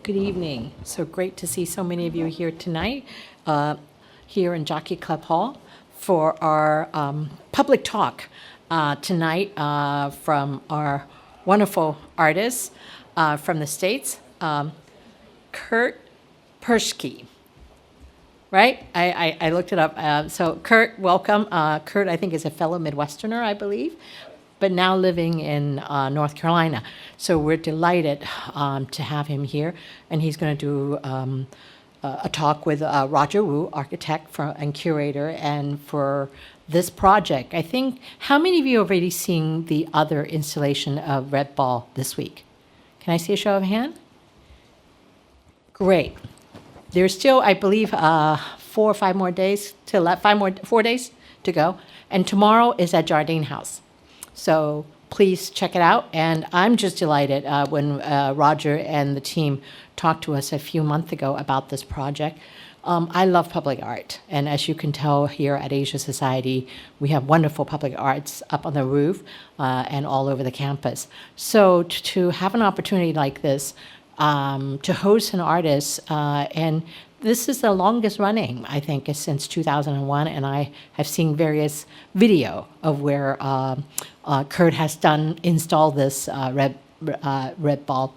Good evening. So great to see so many of you here tonight, here in Jockey Club Hall for our public talk tonight from our wonderful artists from the States, Kurt Porschke. Right? I looked it up. So Kurt, welcome. Kurt, I think, is a fellow Midwesterner, I believe, but now living in North Carolina. So we're delighted to have him here. And he's going to do a talk with Roger Wu, architect and curator, and for this project. I think, how many of you have already seen the other installation of RedBall this week? Can I see a show of hands? Great. There's still, I believe, 4 or 5 more days to 4 days to go. And tomorrow is at Jardine House. So please check it out. And I'm just delighted when Roger and the team talked to us a few months ago about this project. I love public art. And as you can tell here at Asia Society, we have wonderful public arts up on the roof and all over the campus. So to have an opportunity like this, to host an artist, and this is the longest running, I think, since 2001, and I have seen various video of where Kurt has installed this RedBall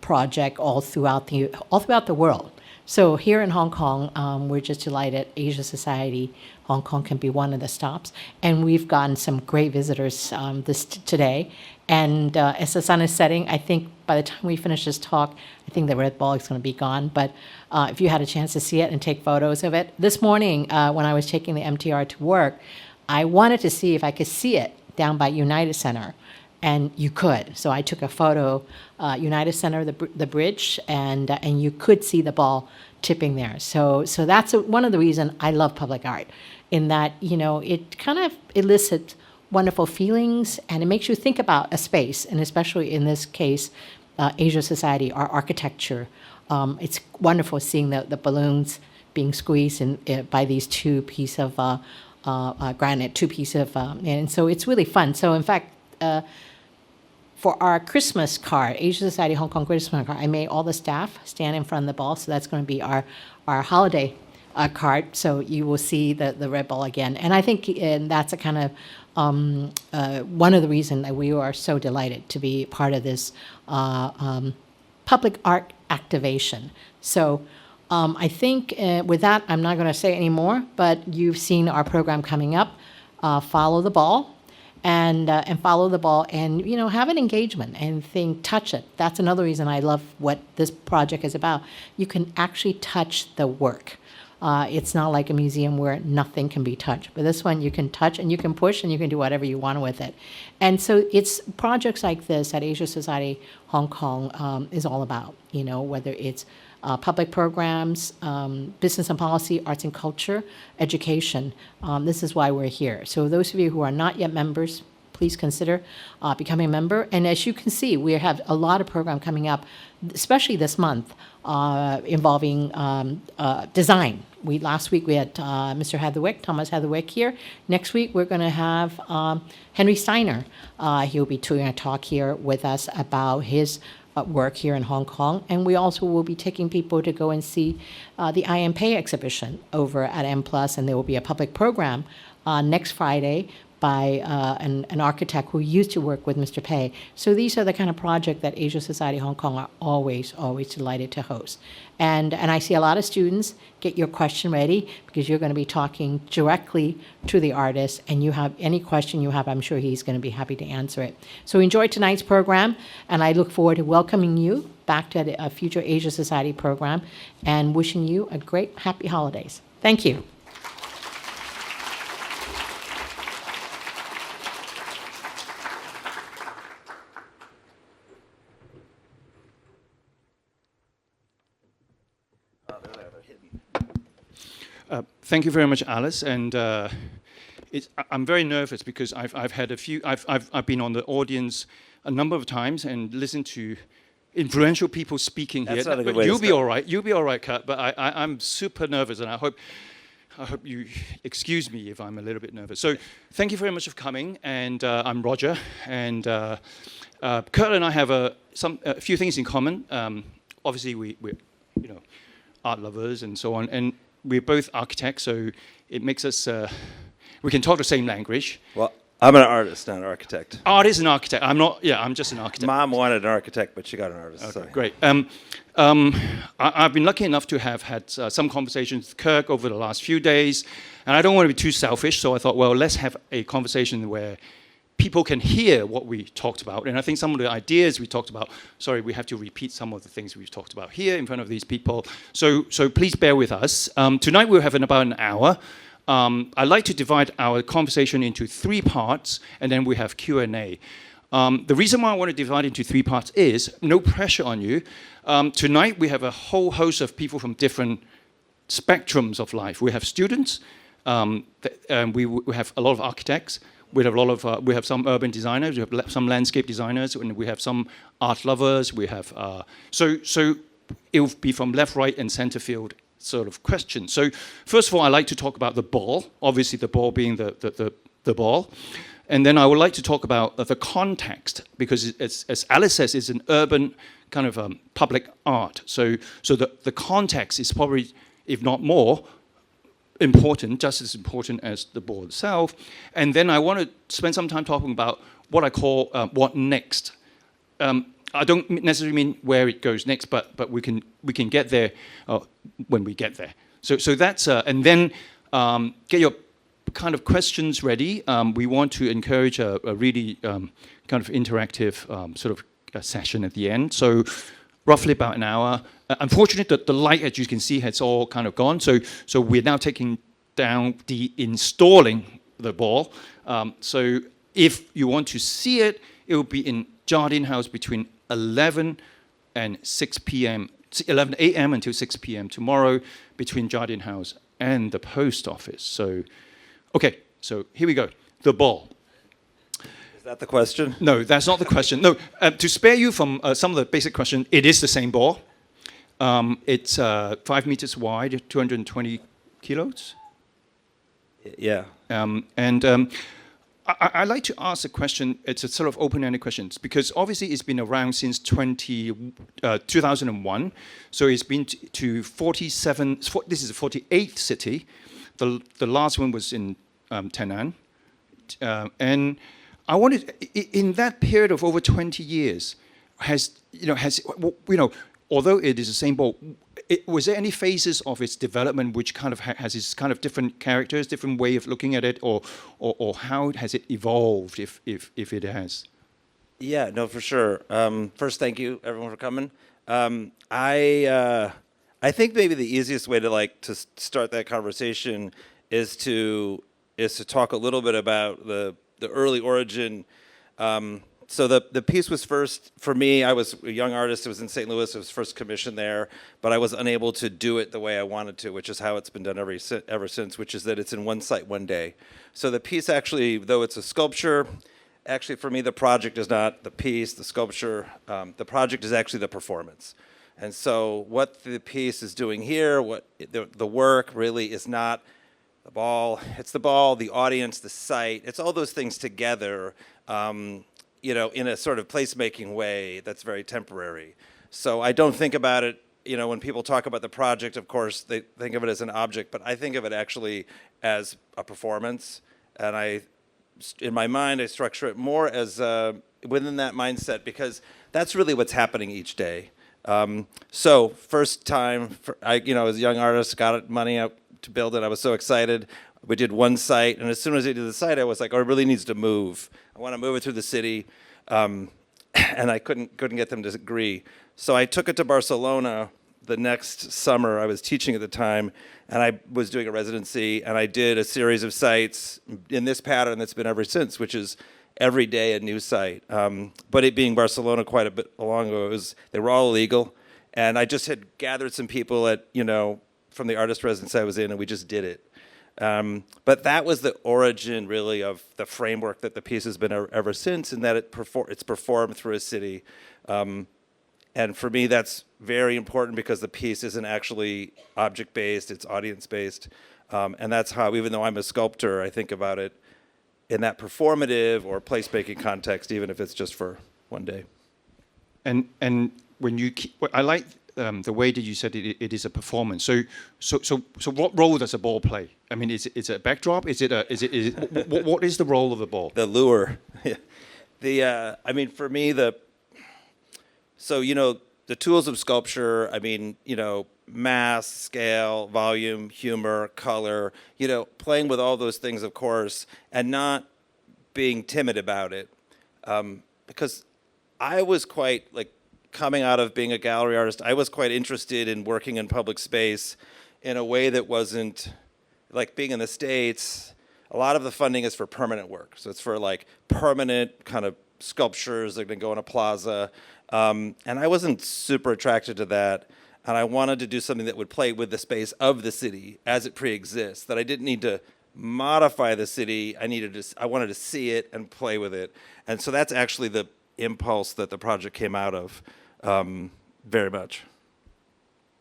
project all throughout the world. So here in Hong Kong, we're just delighted Asia Society Hong Kong can be one of the stops, and we've gotten some great visitors today. And as the sun is setting, I think by the time we finish this talk, I think the RedBall is going to be gone. But if you had a chance to see it and take photos of it, this morning when I was taking the MTR to work, I wanted to see if I could see it down by United Center. And you could. So I took a photo, United Center, the bridge, and you could see the ball tipping there. So that's one of the reasons I love public art, in that, you know, it kind of elicits wonderful feelings, and it makes you think about a space, and especially in this case, Asia Society, our architecture. It's wonderful seeing the balloons being squeezed by these 2 pieces of granite, 2 pieces of, and so it's really fun. So in fact, for our Christmas card, Asia Society Hong Kong Christmas card, I made all the staff stand in front of the ball, so that's going to be our holiday card. So you will see the RedBall again, and I think that's a kind of one of the reasons that we are so delighted to be part of this public art activation. So I think with that, I'm not going to say any more, but you've seen our program coming up. Follow the ball. And follow the ball, and, you know, have an engagement and touch it. That's another reason I love what this project is about. You can actually touch the work. It's not like a museum where nothing can be touched. But this one you can touch and you can push and you can do whatever you want with it. And so it's projects like this that Asia Society Hong Kong is all about, you know, whether it's public programs, business and policy, arts and culture, education. This is why we're here. So those of you who are not yet members, please consider becoming a member. And as you can see, we have a lot of program coming up, especially this month, involving design. Last week we had Mr. Thomas Heatherwick here. Next week we're going to have Henry Steiner. He'll be doing a talk here with us about his work here in Hong Kong, and we also will be taking people to go and see the IMP exhibition over at M+, and there will be a public program next Friday by an architect who used to work with Mr. Pei. So these are the kind of projects that Asia Society Hong Kong are always delighted to host. And I see a lot of students. Get your question ready, because you're going to be talking directly to the artist, and you have any question you have, I'm sure he's going to be happy to answer it. So enjoy tonight's program, and I look forward to welcoming you back to a future Asia Society program, and wishing you a great, happy holidays. Thank you. Thank you very much, Alice. And I'm very nervous because I've been on the audience a number of times and listened to influential people speaking here. That's not a good way You'll to be start. all right. You'll be all right, Kurt. But I'm super nervous, and I hope you excuse me if I'm a little bit nervous. So thank you very much for coming. And I'm Roger. And Kurt and I have a few things in common. obviously we're art lovers and so on, and we're both architects, so it makes us we can talk the same language. Well, I'm an artist, not an architect. Artist and architect. I'm not. Yeah, I'm just an architect. Mom wanted an architect, but she got an artist. Okay, so. great. I've been lucky enough to have had some conversations with Kirk over the last few days, and I don't want to be too selfish, so I thought, well, let's have a conversation where people can hear what we talked about. And I think some of the ideas we talked about, sorry, we have to repeat some of the things we've talked about here in front of these people. So please bear with us. Tonight we'll have about an hour. I'd like to divide our conversation into 3 parts, and then we have Q&A. The reason why I want to divide into 3 parts is, no pressure on you. Tonight we have a whole host of people from different spectrums of life. We have students, we have a lot of architects, we have some urban designers, we have some landscape designers, and we have some art lovers. We have so it will be from left, right, and center field sort of questions. So first of all, I like to talk about the ball. Obviously, the ball being the ball, and then I would like to talk about the context, because as Alice says, it's an urban kind of public art. So the context is probably, if not more, important, just as important as the ball itself. And then I want to spend some time talking about what I call what next. I don't necessarily mean where it goes next, but we can get there when we get there. So that's and then get your kind of questions ready. We want to encourage a really kind of interactive sort of session at the end. So roughly about an hour. Unfortunately, the light, as you can see, has all kind of gone. So we're now taking down installing the ball. So if you want to see it, it will be in Jardine House between 11 and 6 p.m., 11 a.m. until 6 p.m. tomorrow, between Jardine House and the post office. So, okay, so here we go. The ball. Is that the question? No, that's not the question. No, to spare you from some of the basic questions, it is the same ball. It's 5 meters wide, 220 kilos. Yeah. I like to ask a question. It's a sort of open-ended question, because obviously it's been around since 2001. So it's been to 47. This is the 48th city. The last one was in Tainan, and I wanted, in that period of over 20 years, although it is the same ball, was there any phases of its development which kind of has its kind of different characters, different way of looking at it, or how has it evolved, if it has? Yeah, no, for sure. First, thank you everyone for coming. I think maybe the easiest way to start that conversation is to talk a little bit about the early origin. So the piece was first, for me, I was a young artist. It was in St. Louis. It was first commissioned there, but I was unable to do it the way I wanted to, which is how it's been done ever since, which is that it's in one site, one day. So the piece actually, though it's a sculpture, actually for me the project is not the piece, the sculpture. The project is actually the performance. And so what the piece is doing here, what the work really is not the ball. It's the ball, the audience, the site. It's all those things together, in a sort of placemaking way that's very temporary. So I don't think about it, when people talk about the project, of course, they think of it as an object, but I think of it actually as a performance. And in my mind, I structure it more as within that mindset, because that's really what's happening each day. So first time, as a young artist, got money out to build it. I was so excited. We did one site, and as soon as I did the site, I was like, oh, it really needs to move. I want to move it through the city, and I couldn't get them to agree. So I took it to Barcelona the next summer. I was teaching at the time, and I was doing a residency, and I did a series of sites in this pattern that's been ever since, which is every day a new site. But it being Barcelona quite a bit long ago, they were all illegal, and I just had gathered some people from the artist residency I was in, and we just did it. But that was the origin, really, of the framework that the piece has been ever since, and that it's performed through a city. And for me, that's very important, because the piece isn't actually object-based, it's audience-based. And that's how, even though I'm a sculptor, I think about it in that performative or placemaking context, even if it's just for one day. And when I like the way that you said it is a performance. So what role does a ball play? I mean, is it a backdrop? What is the role of the ball? The lure. I mean, for me, so, the tools of sculpture, I mean, mass, scale, volume, humor, color, playing with all those things, of course, and not being timid about it. Because I was quite, coming out of being a gallery artist, I was quite interested in working in public space in a way that wasn't, like being in the States, a lot of the funding is for permanent work. So it's for permanent kind of sculptures that are going to go in a plaza. And I wasn't super attracted to that. And I wanted to do something that would play with the space of the city as it pre-exists, that I didn't need to modify the city. I wanted to see it and play with it. And so that's actually the impulse that the project came out of, very much.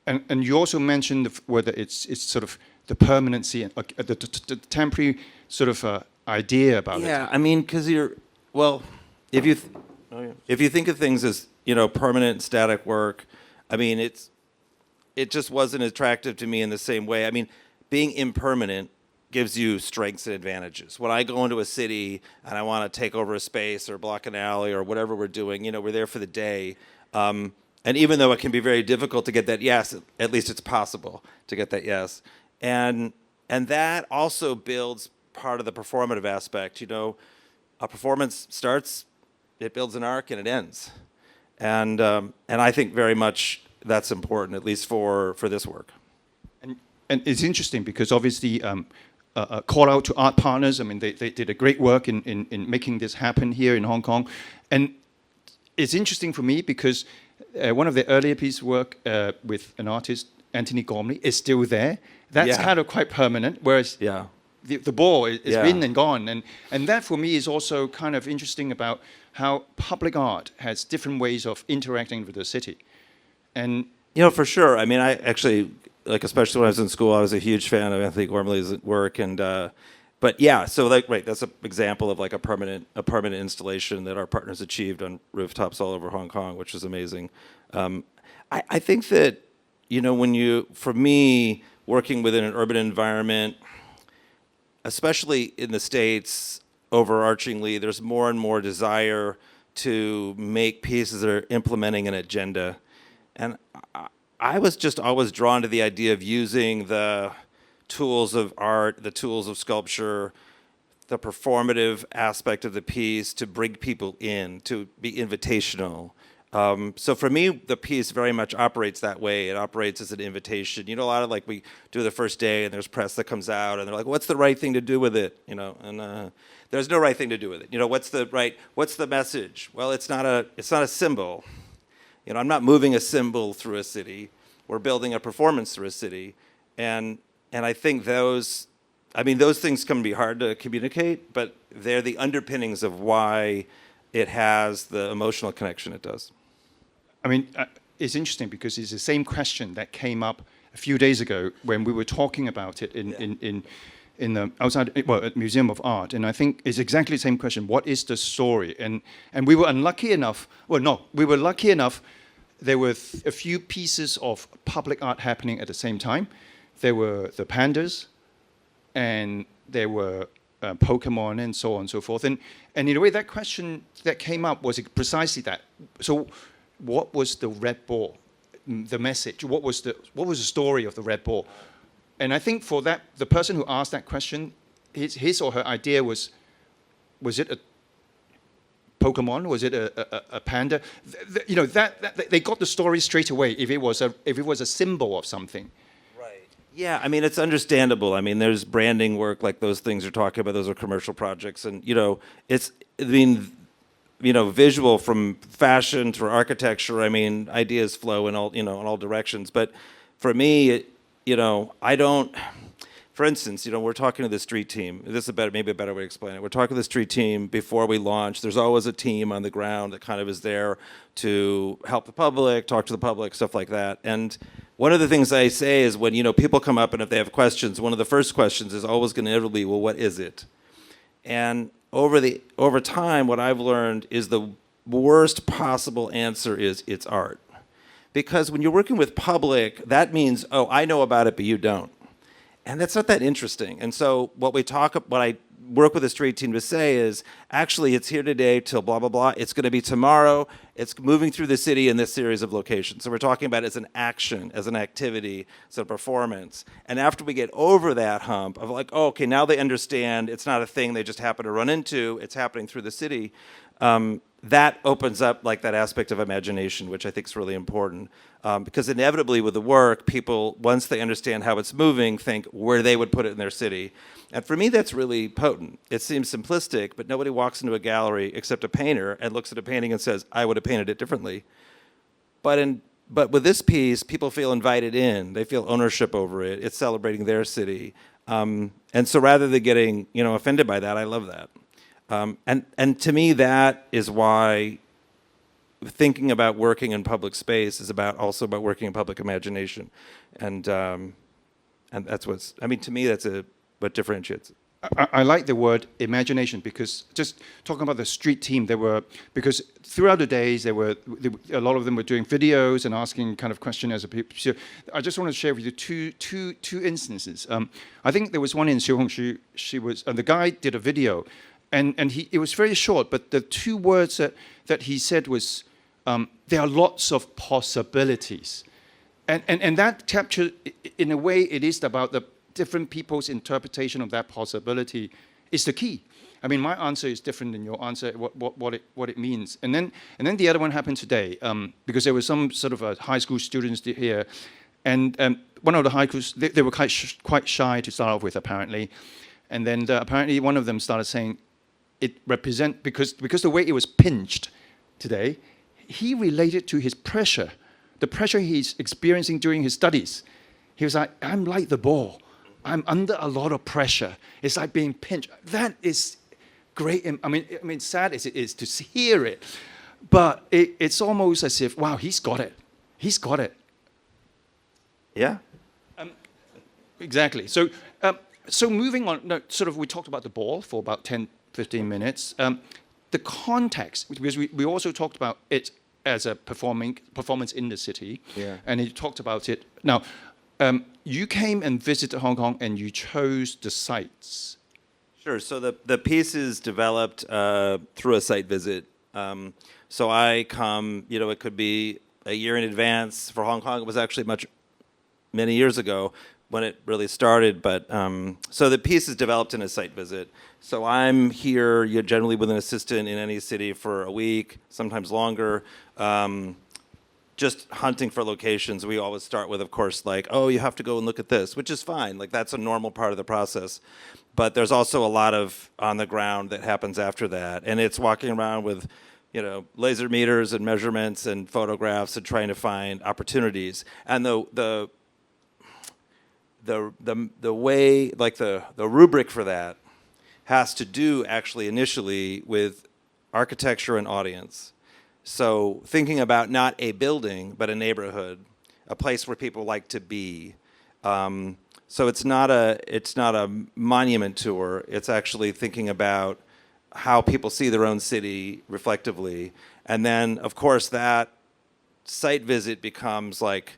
And you also mentioned whether it's sort of the permanency and the temporary sort of idea about it. Yeah, I mean, because if you think of things as permanent static work, I mean it just wasn't attractive to me in the same way. I mean, being impermanent gives you strengths and advantages. When I go into a city and I want to take over a space or block an alley or whatever we're doing, we're there for the day. And even though it can be very difficult to get that yes, at least it's possible to get that yes. And that also builds part of the performative aspect. A performance starts, it builds an arc, and it ends. And I think very much that's important, at least for this work. And it's interesting because obviously a call out to art partners. I mean, they did a great work in making this happen here in Hong Kong. And it's interesting for me because one of the earlier pieces of work with an artist, Anthony Gormley, is still there. That's kind of quite permanent, whereas the ball is been and gone. And that for me is also kind of interesting about how public art has different ways of interacting with the city. And for sure. I mean, I actually, especially when I was in school, I was a huge fan of Anthony Gormley's work. And but yeah, so that's an example of a permanent installation that our partners achieved on rooftops all over Hong Kong, which is amazing. I think that for me, working within an urban environment, especially in the States, overarchingly, there's more and more desire to make pieces that are implementing an agenda. And I was just always drawn to the idea of using the tools of art, the tools of sculpture, the performative aspect of the piece to bring people in, to be invitational. So for me, the piece very much operates that way. It operates as an invitation. A lot of we do the first day and there's press that comes out and they're like, what's the right thing to do with it? And there's no right thing to do with it. What's the message? Well, it's not a symbol. I'm not moving a symbol through a city. We're building a performance through a city. And I think those things can be hard to communicate, but they're the underpinnings of why it has the emotional connection it does. I mean, it's interesting because it's the same question that came up a few days ago when we were talking about it in the at Museum of Art, and I think it's exactly the same question. What is the story? And we were unlucky enough. Well, no, we were lucky enough. There were a few pieces of public art happening at the same time. There were the pandas, and there were Pokemon, and so on and so forth. And in a way, that question that came up was precisely that. So, what was the red ball? The message? What was the story of the red ball? And I think for that, the person who asked that question, his or her idea was it a Pokemon? Was it a panda? That they got the story straight away if it was a symbol of something. Right. Yeah, I mean, it's understandable. I mean, there's branding work like those things you're talking about. Those are commercial projects, and visual from fashion to architecture. I mean, ideas flow in all directions. But for me, I don't. For instance, we're talking to the street team. This is maybe a better way to explain it. We're talking to the street team before we launch. There's always a team on the ground that kind of is there to help the public, talk to the public, stuff like that. And one of the things I say is when people come up and if they have questions, one of the first questions is always going to be, well, what is it? And over time, what I've learned is the worst possible answer is it's art. Because when you're working with public, that means, oh, I know about it, but you don't. And that's not that interesting. And so what I work with the street team to say is, actually, it's here today till blah, blah, blah. It's going to be tomorrow. It's moving through the city in this series of locations. So we're talking about it as an action, as an activity, as a performance. And after we get over that hump of like, oh, okay, now they understand it's not a thing they just happen to run into. It's happening through the city. That opens up like that aspect of imagination, which I think is really important. Because inevitably with the work, people, once they understand how it's moving, think where they would put it in their city. And for me, that's really potent. It seems simplistic, but nobody walks into a gallery except a painter and looks at a painting and says, I would have painted it differently. But with this piece, people feel invited in. They feel ownership over it. It's celebrating their city. And so rather than getting offended by that, I love that. And to me, that is why thinking about working in public space is also about working in public imagination, and that's to me that's what differentiates it. I like the word imagination, because just talking about the street team, because throughout the days a lot of them were doing videos and asking kind of questions as people. So I just want to share with you two instances. I think there was one in Xiuhongshu. The guy did a video. And it was very short, but the two words that he said was, there are lots of possibilities. And that captured, in a way, it is about the different people's interpretation of that possibility is the key. I mean, my answer is different than your answer, what it means. And then the other one happened today, because there were some sort of high school students here, and one of the high schools, they were quite shy to start off with, apparently. And then apparently one of them started saying, because the way it was pinched today, he related to his pressure, the pressure he's experiencing during his studies. He was like, I'm like the ball. I'm under a lot of pressure. It's like being pinched. That is great. I mean, sad as it is to hear it, but it's almost as if, wow, he's got it. He's got it. Yeah. Exactly. So moving on, we talked about the ball for about 10, 15 minutes. The context, because we also talked about it as a performance in the city, yeah. And he talked about it. Now, you came and visited Hong Kong, and you chose the sites. Sure. So the piece is developed through a site visit. So I come, it could be a year in advance. For Hong Kong, it was actually many years ago when it really started. But so the piece is developed in a site visit. So I'm here generally with an assistant in any city for a week, sometimes longer, just hunting for locations. We always start with, of course, like, oh, you have to go and look at this, which is fine. Like, that's a normal part of the process. But there's also a lot of on the ground that happens after that. And it's walking around with, laser meters and measurements and photographs and trying to find opportunities. And the way, like the rubric for that has to do actually initially with architecture and audience. So thinking about not a building, but a neighborhood, a place where people like to be. So it's not a monument tour. It's actually thinking about how people see their own city reflectively. And then, of course, that site visit becomes like,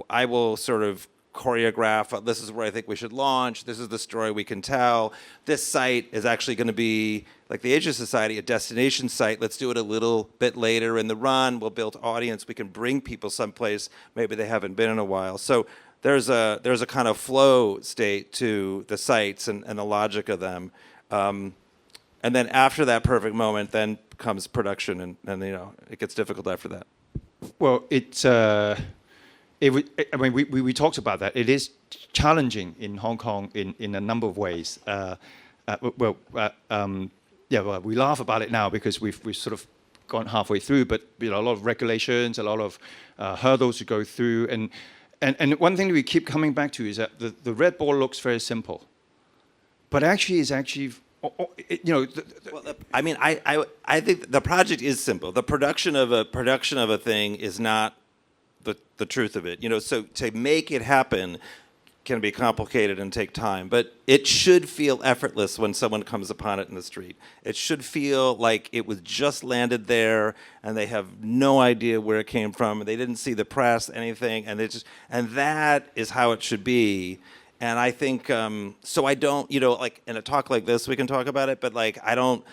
I will sort of choreograph, this is where I think we should launch, this is the story we can tell. This site is actually going to be, like the Asia Society, a destination site. Let's do it a little bit later in the run. We'll build audience. We can bring people someplace maybe they haven't been in a while. So there's a kind of flow state to the sites and the logic of them. And then after that perfect moment, then comes production, and it gets difficult after that. Well, we talked about that. It is challenging in Hong Kong in a number of ways. We laugh about it now because we've sort of gone halfway through, but a lot of regulations, a lot of hurdles to go through, and one thing that we keep coming back to is that the RedBall looks very simple, but actually is actually. I think the project is simple. The production of a thing is not the truth of it. So to make it happen, can be complicated and take time, but it should feel effortless when someone comes upon it in the street. It should feel like it was just landed there and they have no idea where it came from, and they didn't see the press, anything, and that is how it should be. And I think, so I don't, like in a talk like this, we can talk about it, but like I don't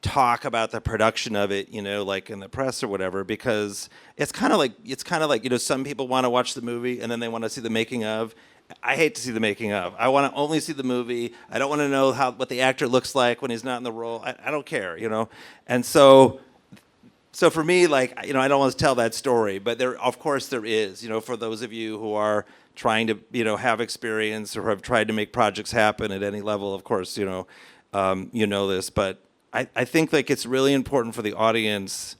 talk about the production of it, like in the press or whatever, because it's kind of like, some people want to watch the movie and then they want to see the making of. I hate to see the making of. I want to only see the movie. I don't want to know what the actor looks like when he's not in the role. I don't care, And so for me, like, I don't want to tell that story, but of course there is, for those of you who are trying to, have experience or have tried to make projects happen at any level, of course, you know this. But I think like it's really important for the audience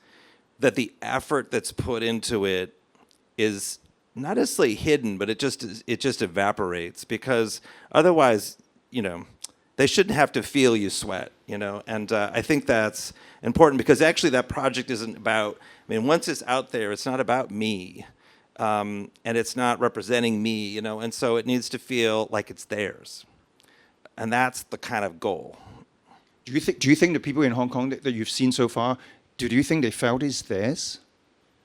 that the effort that's put into it is not necessarily hidden, but it just evaporates, because otherwise, they shouldn't have to feel you sweat, And I think that's important, because actually that project isn't about. I mean, once it's out there, it's not about me, and it's not representing me, And so it needs to feel like it's theirs, and that's the kind of goal. Do you think the people in Hong Kong that you've seen so far, do you think they felt it's theirs?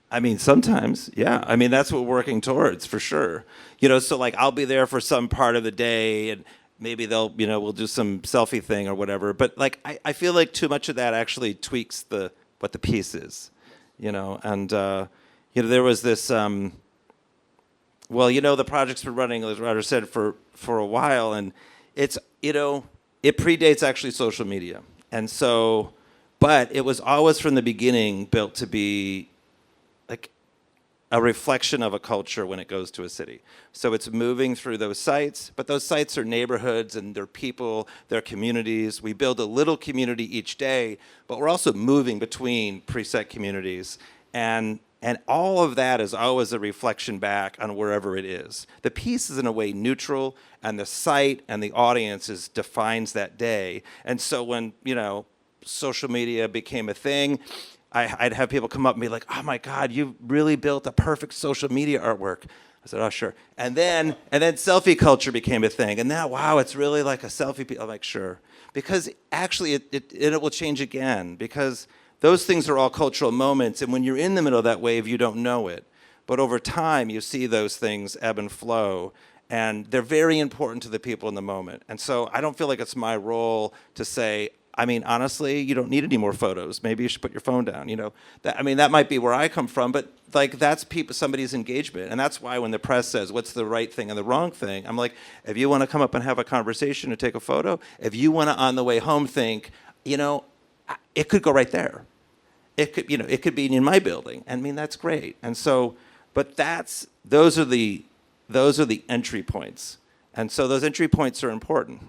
I mean, sometimes, yeah. I mean, that's what we're working towards, for sure. So like I'll be there for some part of the day, and maybe they'll, we'll do some selfie thing or whatever. But like, I feel like too much of that actually tweaks what the piece is, And there was this. Well, the project's been running, as Roger said, for a while, and it's it predates actually social media, and so, but it was always from the beginning built to be like a reflection of a culture when it goes to a city. So it's moving through those sites, but those sites are neighborhoods and they're people, they're communities. We build a little community each day, but we're also moving between preset communities. And all of that is always a reflection back on wherever it is. The piece is in a way neutral, and the site and the audience defines that day. And so when, social media became a thing, I'd have people come up and be like, "Oh my God, you really built a perfect social media artwork." I said, "Oh, sure." And then selfie culture became a thing. And now, wow, it's really like a selfie. I'm like, "Sure." Because actually it will change again, because those things are all cultural moments. And when you're in the middle of that wave, you don't know it. But over time, you see those things ebb and flow. And they're very important to the people in the moment. And so I don't feel like it's my role to say, I mean, honestly, you don't need any more photos. Maybe you should put your phone down. That might be where I come from, but like that's somebody's engagement, and that's why when the press says what's the right thing and the wrong thing, I'm like, if you want to come up and have a conversation or take a photo, if you want to on the way home think, it could go right there. It could be in my building. I mean, that's great. And so, but those are the entry points, and so those entry points are important.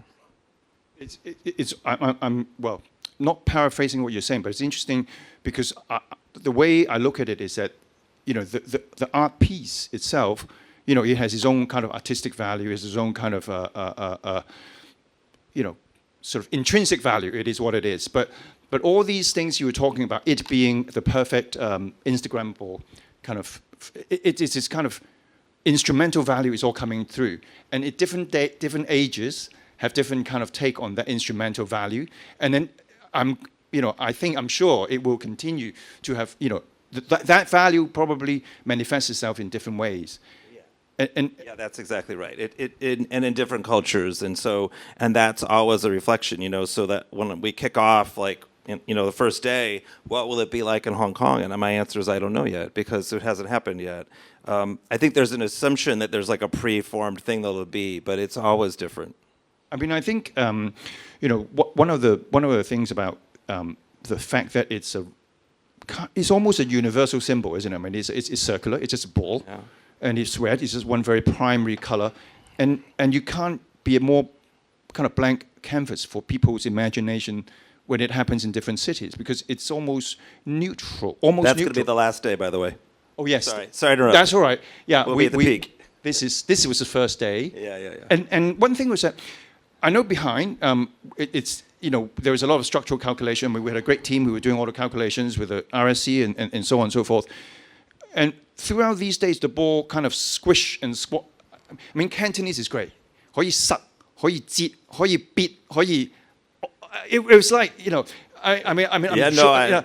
I'm well, not paraphrasing what you're saying, but it's interesting because the way I look at it is that, the art piece itself, it has its own kind of artistic value, it has its own kind of, sort of intrinsic value. It is what it is. But all these things you were talking about, it being the perfect Instagrammable kind of, it's this kind of instrumental value is all coming through, and at different ages have different kind of take on that instrumental value. And then I'm sure it will continue to have, that value probably manifests itself in different ways. Yeah. And yeah, that's exactly right. And in different cultures. And that's always a reflection, so that when we kick off, like, the first day, what will it be like in Hong Kong? And my answer is I don't know yet, because it hasn't happened yet. I think there's an assumption that there's like a pre-formed thing that'll be, but it's always different. I mean, I think one of the things about the fact that it's almost a universal symbol, isn't it? I mean, it's circular, it's just a ball, yeah. And it's red. It's just one very primary color, and you can't be a more kind of blank canvas for people's imagination when it happens in different cities, because it's almost neutral. That's going to be the last day, by the way. Oh yes. Sorry to interrupt. That's all right. Yeah, we'll be at the peak. This was the first day. Yeah. And one thing was that I know behind there was a lot of structural calculation. We had a great team who were doing all the calculations with the RSC and so on and so forth. And throughout these days, the ball kind of squish and squat. I mean, Cantonese is great. 可以塞，可以折，可以別，可以。It was like, you know, I mean, Yeah, I'm no, sure, I- you know,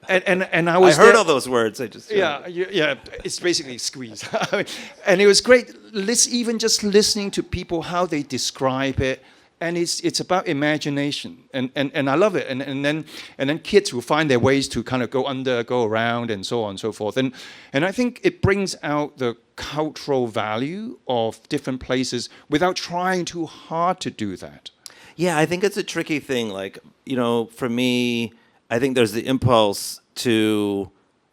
and I I was heard there- all those words. I just yeah, it's basically squeeze. I mean, and it was great. Even just listening to people how they describe it, and it's about imagination, and I love it. And then kids will find their ways to kind of go under, go around, and so on and so forth. And I think it brings out the cultural value of different places without trying too hard to do that. Yeah, I think it's a tricky thing. Like, you know, for me, I think there's the impulse to,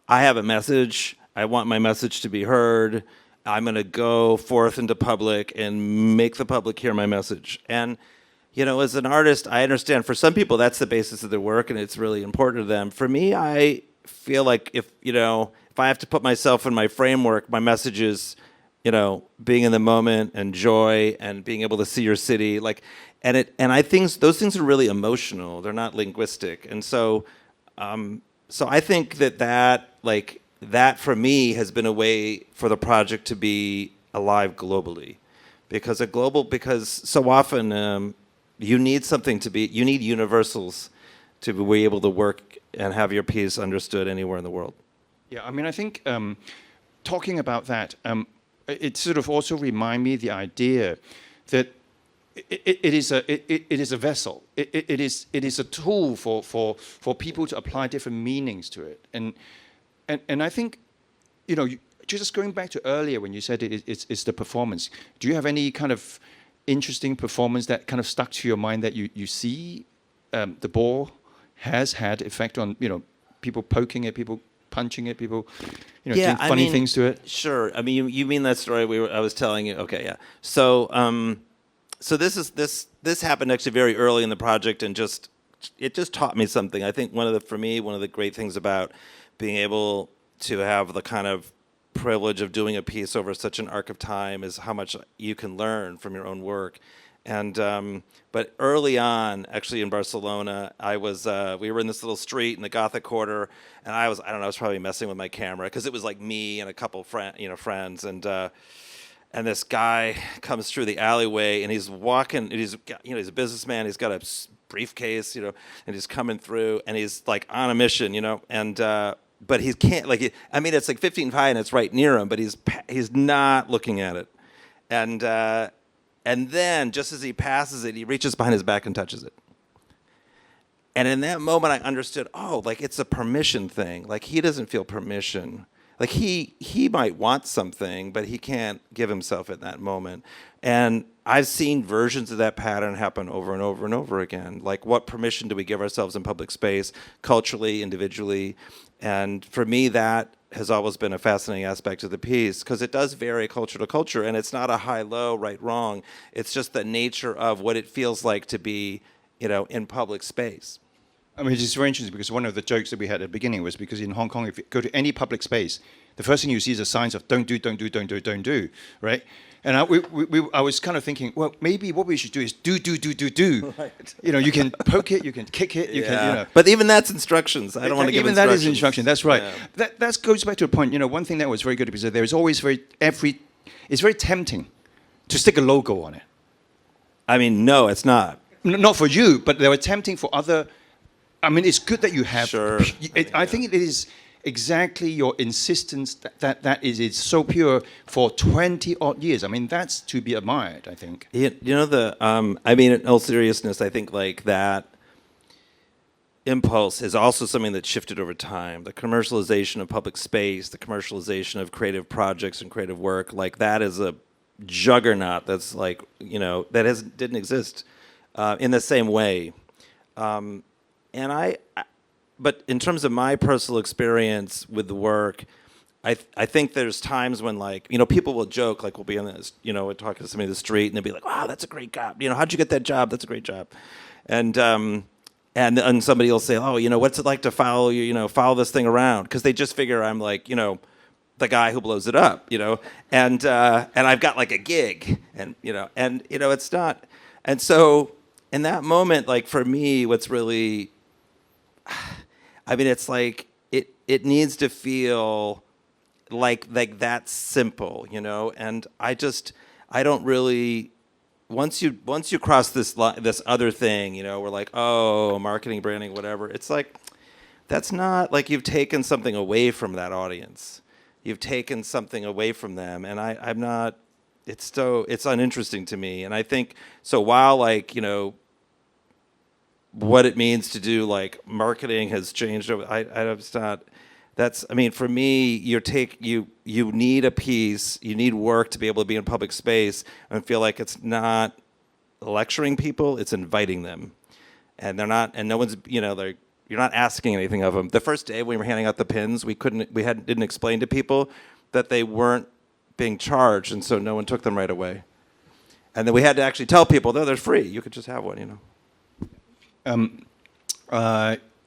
I have a message, I want my message to be heard, I'm going to go forth into public and make the public hear my message. And, you know, as an artist, I understand for some people that's the basis of their work and it's really important to them. For me, I feel like if I have to put myself in my framework, my message is, you know, being in the moment and joy and being able to see your city, like, and I think those things are really emotional. They're not linguistic, and so I think that for me has been a way for the project to be alive globally, because so often you need universals to be able to work and have your piece understood anywhere in the world. Yeah, I mean, I think talking about that, it sort of also remind me the idea that it is a vessel. It is a tool for people to apply different meanings to it. And I think, you know, just going back to earlier when you said it's the performance. Do you have any kind of interesting performance that kind of stuck to your mind that you see the ball has had effect on, you know, people poking it, people punching it, people, you know, doing funny things to it? Sure. I mean, you mean that story I was telling you? Okay, yeah. So this happened actually very early in the project, and it just taught me something. I think one of the great things about being able to have the kind of privilege of doing a piece over such an arc of time is how much you can learn from your own work. And but early on, actually in Barcelona, we were in this little street in the Gothic Quarter, and I was probably messing with my camera because it was like me and a couple friends, and this guy comes through the alleyway, and he's walking, and he's a businessman, he's got a briefcase, and he's coming through, and he's like on a mission, and but he can't, it's like 15 high and it's right near him, but he's not looking at it, and then just as he passes it, he reaches behind his back and touches it. And in that moment, I understood, it's a permission thing. Like, he doesn't feel permission. Like, he might want something, but he can't give himself at that moment. And I've seen versions of that pattern happen over and over and over again. Like, what permission do we give ourselves in public space, culturally, individually? And for me, that has always been a fascinating aspect of the piece, because it does vary culture to culture, and it's not a high-low, right-wrong. It's just the nature of what it feels like to be, in public space. I mean, it's very interesting because one of the jokes that we had at the beginning was because in Hong Kong, if you go to any public space, the first thing you see is the signs of don't do, don't do, don't do, don't do, right? And I was kind of thinking, well, maybe what we should do is do. Right. You can poke it, you can kick it, you can. But even that's instructions. I don't want to give instructions. Even that is instruction. That's right. Yeah. That goes back to a point. One thing that was very good is that there is always it's very tempting to stick a logo on it. I mean, no, it's not. Not for you, but they were tempting for other. I mean, it's good that you have. Sure. I think it is exactly your insistence that is so pure for 20 odd years. I mean, that's to be admired, I think. In all seriousness, I think like that impulse is also something that shifted over time. The commercialization of public space, the commercialization of creative projects and creative work, like that is a juggernaut that's like, that didn't exist in the same way. But in terms of my personal experience with the work, I think there's times when people will joke, like we'll be on this, we're talking to somebody in the street and they'll be like, wow, that's a great job. How'd you get that job? That's a great job. And somebody will say, oh, what's it like to follow this thing around? Because they just figure I'm like, the guy who blows it up, and I've got like a gig and it's not. And so in that moment, like for me, what's really, it's like it needs to feel like that's simple, and I don't really once you cross this other thing, we're like, oh, marketing, branding, whatever. It's like, that's not like you've taken something away from that audience. You've taken something away from them, and I'm not. It's uninteresting to me, and I think so. While what it means to do marketing has changed. It's not. For me, you need a piece, you need work to be able to be in public space and feel like it's not lecturing people, it's inviting them, and they're not, and no one's, you're not asking anything of them. The first day we were handing out the pins, we didn't explain to people that they weren't being charged, and so no one took them right away, and then we had to actually tell people, no, they're free, you could just have one,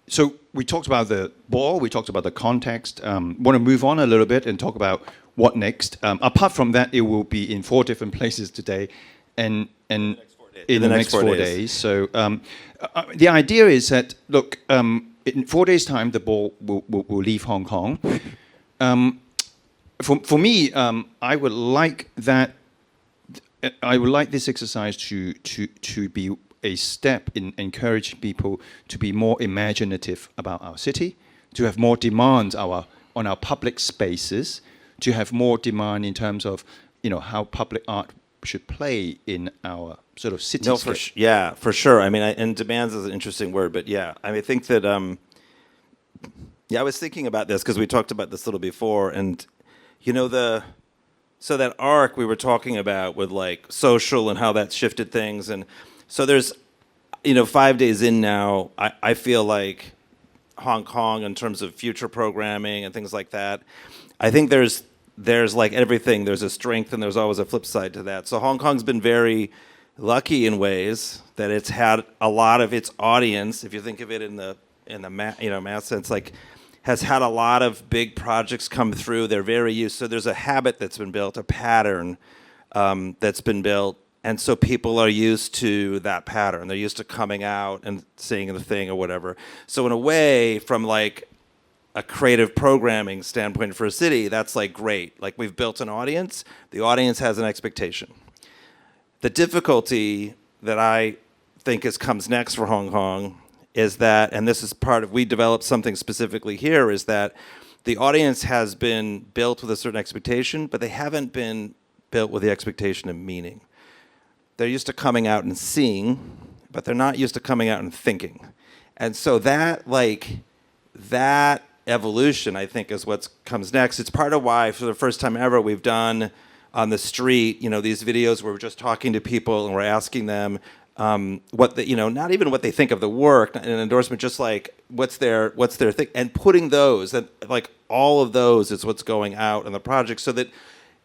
So we talked about the ball, we talked about the context. Want to move on a little bit and talk about what next. Apart from that, it will be in 4 different places today, and in the next 4 days. So the idea is that, look, in 4 days' time, the ball will leave Hong Kong. For me, I would like this exercise to be a step in encouraging people to be more imaginative about our city, to have more demands on our public spaces, to have more demand in terms of how public art should play in our sort of city. No, for sure. And demands is an interesting word, but yeah, I think that I was thinking about this because we talked about this a little before, and so that arc we were talking about with social and how that's shifted things, and so there's, 5 days in now, I feel like Hong Kong, in terms of future programming and things like that, I think there's like everything, there's a strength and there's always a flip side to that. So Hong Kong's been very lucky in ways that it's had a lot of its audience, if you think of it in the math sense, has had a lot of big projects come through. They're very used. So there's a habit that's been built, a pattern that's been built. And so people are used to that pattern. They're used to coming out and seeing the thing or whatever. So in a way, from a creative programming standpoint for a city, that's great. We've built an audience. The audience has an expectation. The difficulty that I think comes next for Hong Kong is that, and this is we developed something specifically here, is that the audience has been built with a certain expectation, but they haven't been built with the expectation of meaning. They're used to coming out and seeing, but they're not used to coming out and thinking. And so that evolution, I think, is what comes next. It's part of why, for the first time ever, we've done on the street, these videos where we're just talking to people and we're asking them not even what they think of the work, an endorsement, just what's their thing, and putting those, and all of those is what's going out in the project, so that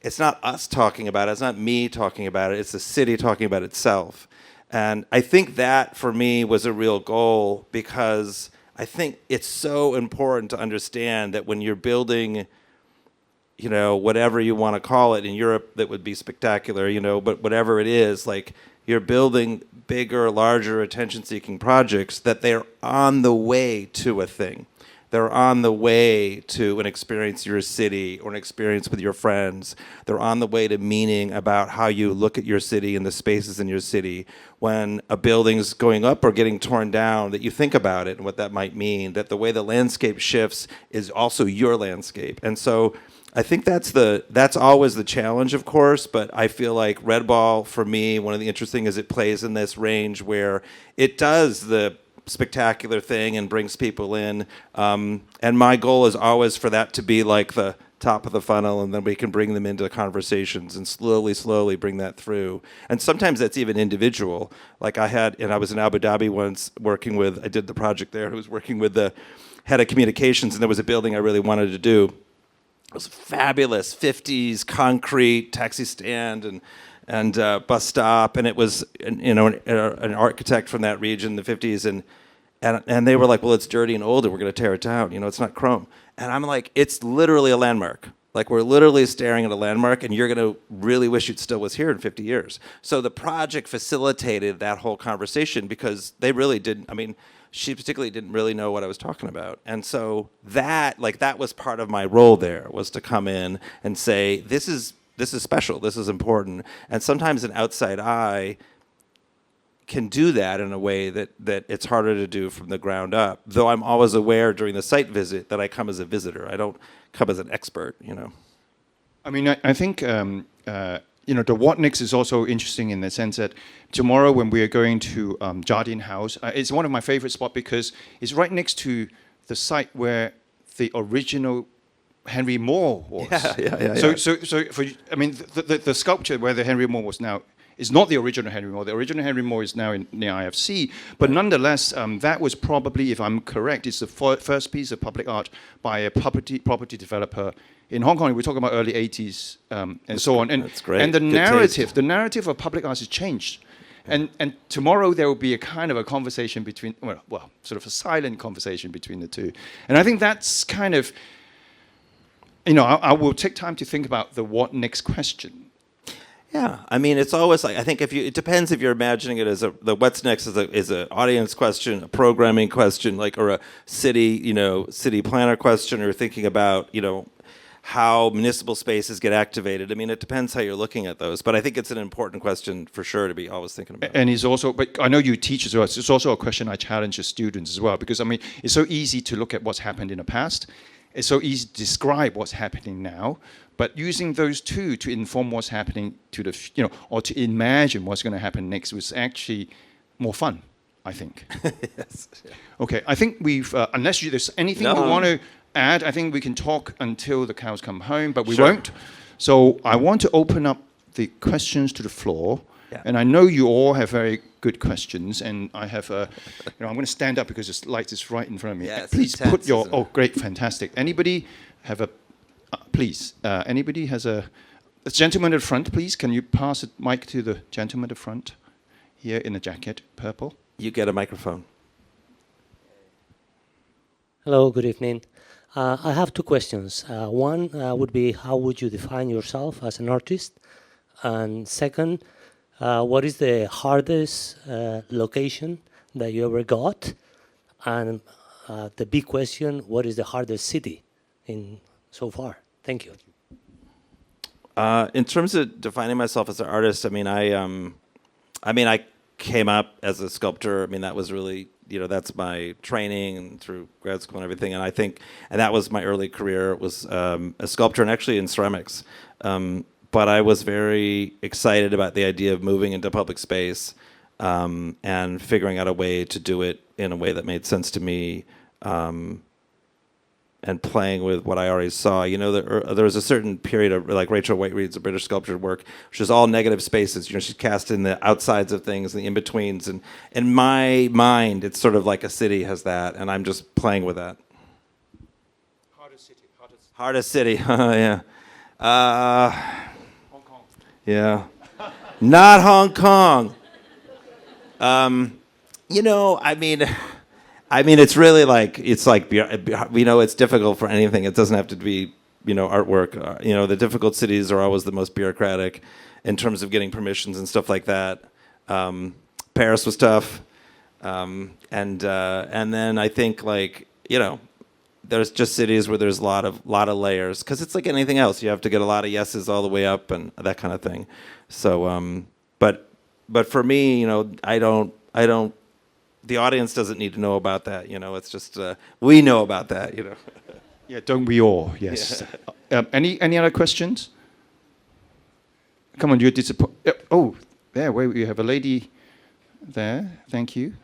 it's not us talking about it, it's not me talking about it, it's the city talking about itself. And I think that, for me, was a real goal, because I think it's so important to understand that when you're building, whatever you want to call it, in Europe that would be spectacular, but whatever it is, you're building bigger, larger, attention-seeking projects, that they're on the way to a thing. They're on the way to an experience in your city or an experience with your friends. They're on the way to meaning about how you look at your city and the spaces in your city. When a building's going up or getting torn down, that you think about it and what that might mean, that the way the landscape shifts is also your landscape. And so I think that's always the challenge, of course, but I feel like RedBall, for me, one of the interesting is it plays in this range where it does the spectacular thing and brings people in. And my goal is always for that to be the top of the funnel, and then we can bring them into conversations and slowly bring that through. And sometimes that's even individual. I was in Abu Dhabi once I did the project there, and I was working with the head of communications, and there was a building I really wanted to do. It was fabulous, 50s, concrete, taxi stand, and bus stop, and it was an architect from that region, the 50s, and they were like, well, it's dirty and old, and we're going to tear it down. It's not chrome. And I'm like, it's literally a landmark. We're literally staring at a landmark, and you're going to really wish it still was here in 50 years. So the project facilitated that whole conversation, because they really didn't, she particularly didn't really know what I was talking about. And so that was part of my role there, was to come in and say, this is special, this is important. And sometimes an outside eye can do that in a way that it's harder to do from the ground up. Though I'm always aware during the site visit that I come as a visitor. I don't come as an expert, I mean, I think the what next is also interesting in the sense that tomorrow when we are going to Jardine House, it's one of my favorite spots because it's right next to the site where the original Henry Moore was. Yeah. So the sculpture where the Henry Moore was now is not the original Henry Moore. The original Henry Moore is now in the IFC. But nonetheless, that was probably, if I'm correct, it's the first piece of public art by a property developer in Hong Kong. We're talking about early 80s and so on. And, that's great. And Good the narrative of public art has changed. And tomorrow there will be a kind of a conversation between, well, sort of a silent conversation between the two. And I think that's kind of, I will take time to think about the what next question. Yeah, I mean, it's always like, I think it depends if you're imagining it as the what's next is an audience question, a programming question, or a city planner question, or thinking about, how municipal spaces get activated. I mean, it depends how you're looking at those, but I think it's an important question for sure to be always thinking about. And it's also, but I know you teach as well, it's also a question I challenge the students as well, because I mean, it's so easy to look at what's happened in the past. It's so easy to describe what's happening now, but using those two to inform what's happening to the, or to imagine what's going to happen next was actually more fun, I think. Yes. Okay, I think we've, unless there's anything we want to add, I think we can talk until the cows come home, but we won't. So I want to open up the questions to the floor. Yeah. And I know you all have very good questions, and I have I'm going to stand up because the light is right in front of me. Yeah, please put your, great, fantastic. Anybody have please, anybody has a gentleman at the front, please, can you pass the mic to the gentleman at the front, here in the jacket, purple? You get a microphone. Hello, good evening. I have two questions. One would be, how would you define yourself as an artist? And second, what is the hardest location that you ever got? And the big question, what is the hardest city in so far? Thank you. In terms of defining myself as an artist, I came up as a sculptor. I mean, that was really, that's my training and through grad school and everything. And I think, and that was my early career, was a sculptor and actually in ceramics. But I was very excited about the idea of moving into public space and figuring out a way to do it in a way that made sense to me, and playing with what I already saw. There was a certain period of, like Rachel Whiteread's, a British sculptor work, which is all negative spaces. She's cast in the outsides of things, and the in-betweens. And in my mind, it's sort of like a city has that, and I'm just playing with that. Hardest city, yeah. Hong Kong. Yeah. Not Hong Kong. It's really it's difficult for anything. It doesn't have to be, artwork. The difficult cities are always the most bureaucratic in terms of getting permissions and stuff like that. Paris was tough. And then I think there's just cities where there's a lot of layers, because it's like anything else. You have to get a lot of yeses all the way up and that kind of thing. So, but for me, I don't. The audience doesn't need to know about that. It's just we know about that. Yeah, don't we all? Yes. Yeah. Any other questions? Come on, you're disappointed. Oh, there. Wait, we have a lady there. Thank you.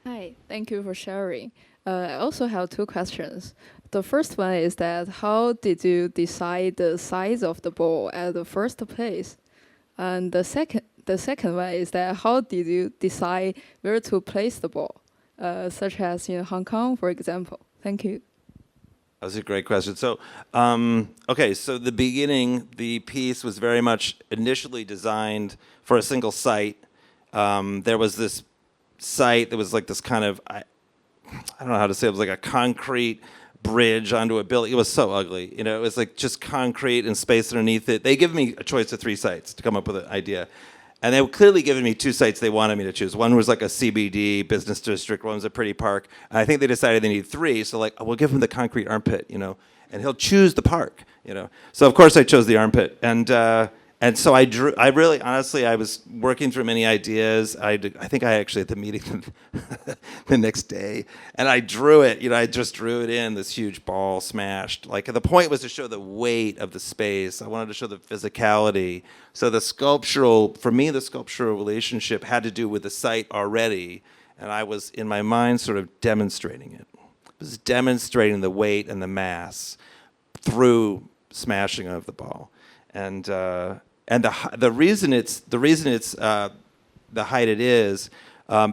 Hi, thank you for sharing. I also have two questions. The first one is that how did you decide the size of the ball at the first place? And the second one is that how did you decide where to place the ball, such as in Hong Kong, for example? Thank you. That's a great question. So, so the beginning, the piece was very much initially designed for a single site. There was this site that was like this kind of, I don't know how to say it, was like a concrete bridge onto a building. It was so ugly. It was like just concrete and space underneath it. They gave me a choice of 3 sites to come up with an idea. And they were clearly giving me 2 sites they wanted me to choose. One was like a CBD business district. One was a pretty park. And I think they decided they need 3. So we'll give him the concrete armpit, and he'll choose the park, So of course I chose the armpit. And And so I drew. I really, honestly, I was working through many ideas. I think I actually at the meeting the next day, and I drew it. I just drew it in this huge ball smashed. Like the point was to show the weight of the space. I wanted to show the physicality. So the sculptural relationship had to do with the site already, and I was in my mind sort of demonstrating it. It was demonstrating the weight and the mass through smashing of the ball, and the reason it's the height it is,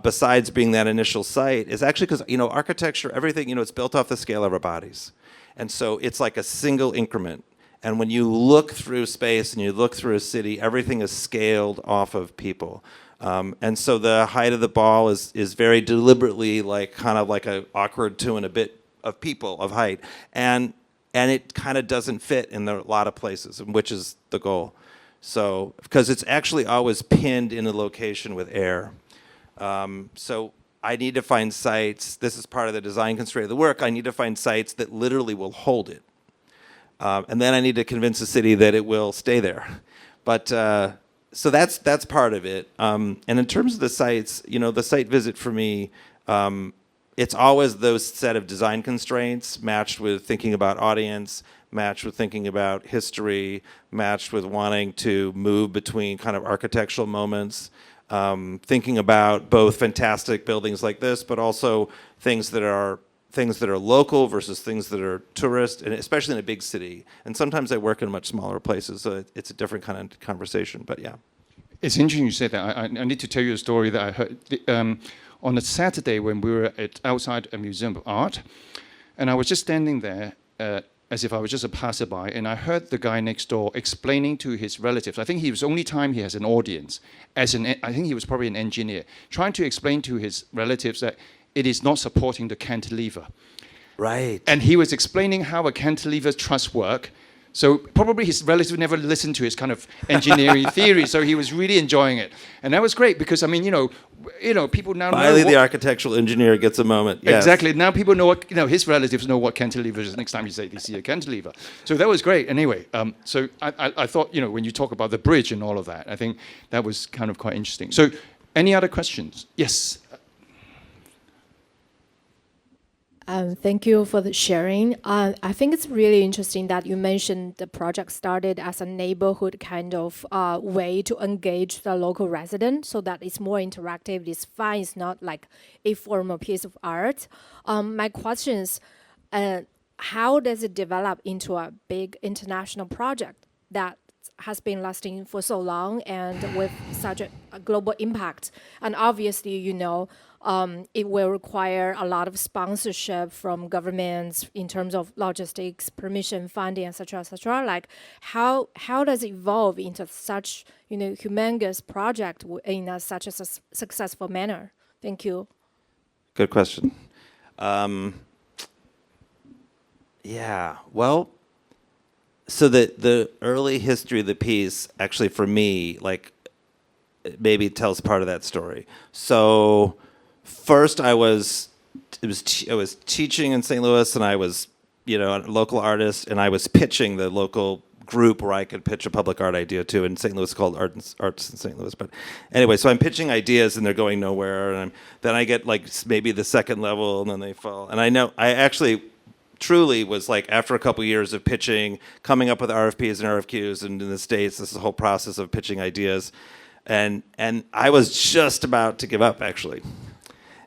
besides being that initial site, is actually because architecture, everything, it's built off the scale of our bodies, and so it's like a single increment. And when you look through space and you look through a city, everything is scaled off of people. And so the height of the ball is very deliberately kind of like a awkward two and a bit of people of height, and it kind of doesn't fit in a lot of places, which is the goal. So, because it's actually always pinned in a location with air. So I need to find sites. This is part of the design constraint of the work. I need to find sites that literally will hold it. And then I need to convince the city that it will stay there. But so that's part of it. And in terms of the sites, the site visit for me, it's always those set of design constraints matched with thinking about audience, matched with thinking about history, matched with wanting to move between kind of architectural moments, thinking about both fantastic buildings like this, but also things that are local versus things that are tourist, and especially in a big city. And sometimes I work in much smaller places, so it's a different kind of conversation, but yeah. It's interesting you said that. I need to tell you a story that I heard on a Saturday when we were outside a museum of art, and I was just standing there as if I was just a passerby, and I heard the guy next door explaining to his relatives. I think he was the only time he has an audience. I think he was probably an engineer, trying to explain to his relatives that it is not supporting the cantilever. Right. And he was explaining how a cantilever truss work. So probably his relative never listened to his kind of engineering theory, so he was really enjoying it. And that was great because, I mean, people now Finally, know the architectural engineer gets a moment. Yes. Exactly. Now people know what, his relatives know what cantilever is next time you say they see a cantilever. So that was great. Anyway, so I thought, when you talk about the bridge and all of that, I think that was kind of quite interesting. So any other questions? Yes. Thank you for the sharing. I think it's really interesting that you mentioned the project started as a neighborhood kind of way to engage the local resident so that it's more interactive, it's fun, it's not like a formal piece of art. My question is, how does it develop into a big international project that has been lasting for so long and with such a global impact? And obviously, it will require a lot of sponsorship from governments in terms of logistics, permission, funding, et cetera, et cetera. Like, how does it evolve into such, humongous project in such a successful manner? Thank you. Good question. Yeah, well, so the early history of the piece, actually for me, maybe tells part of that story. So first I was teaching in St. Louis, and I was, a local artist, and I was pitching the local group where I could pitch a public art idea to in St. Louis called Arts in St. Louis. But anyway, so I'm pitching ideas and they're going nowhere, and then I get maybe the second level, and then they fall. And I actually truly was after a couple years of pitching, coming up with RFPs and RFQs, and in the States, this is the whole process of pitching ideas. And I was just about to give up, actually.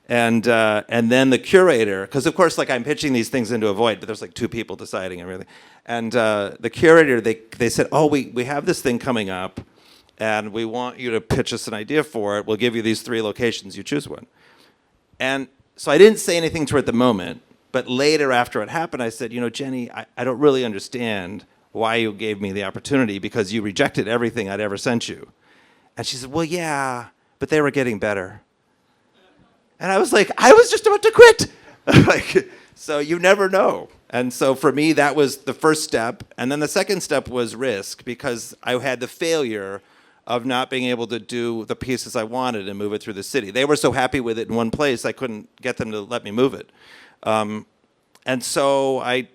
And then the curator, because of course, I'm pitching these things into a void, but there's two people deciding everything. And the curator, they said, oh, we have this thing coming up, and we want you to pitch us an idea for it. We'll give you these 3 locations. You choose one. And so I didn't say anything to her at the moment, but later after it happened, I said, Jenny, I don't really understand why you gave me the opportunity, because you rejected everything I'd ever sent you. And she said, well, yeah, but they were getting better. And I was I was just about to quit. So you never know. And so for me, that was the first step. And then the second step was risk, because I had the failure of not being able to do the pieces I wanted and move it through the city. They were so happy with it in one place, I couldn't get them to let me move it. And so I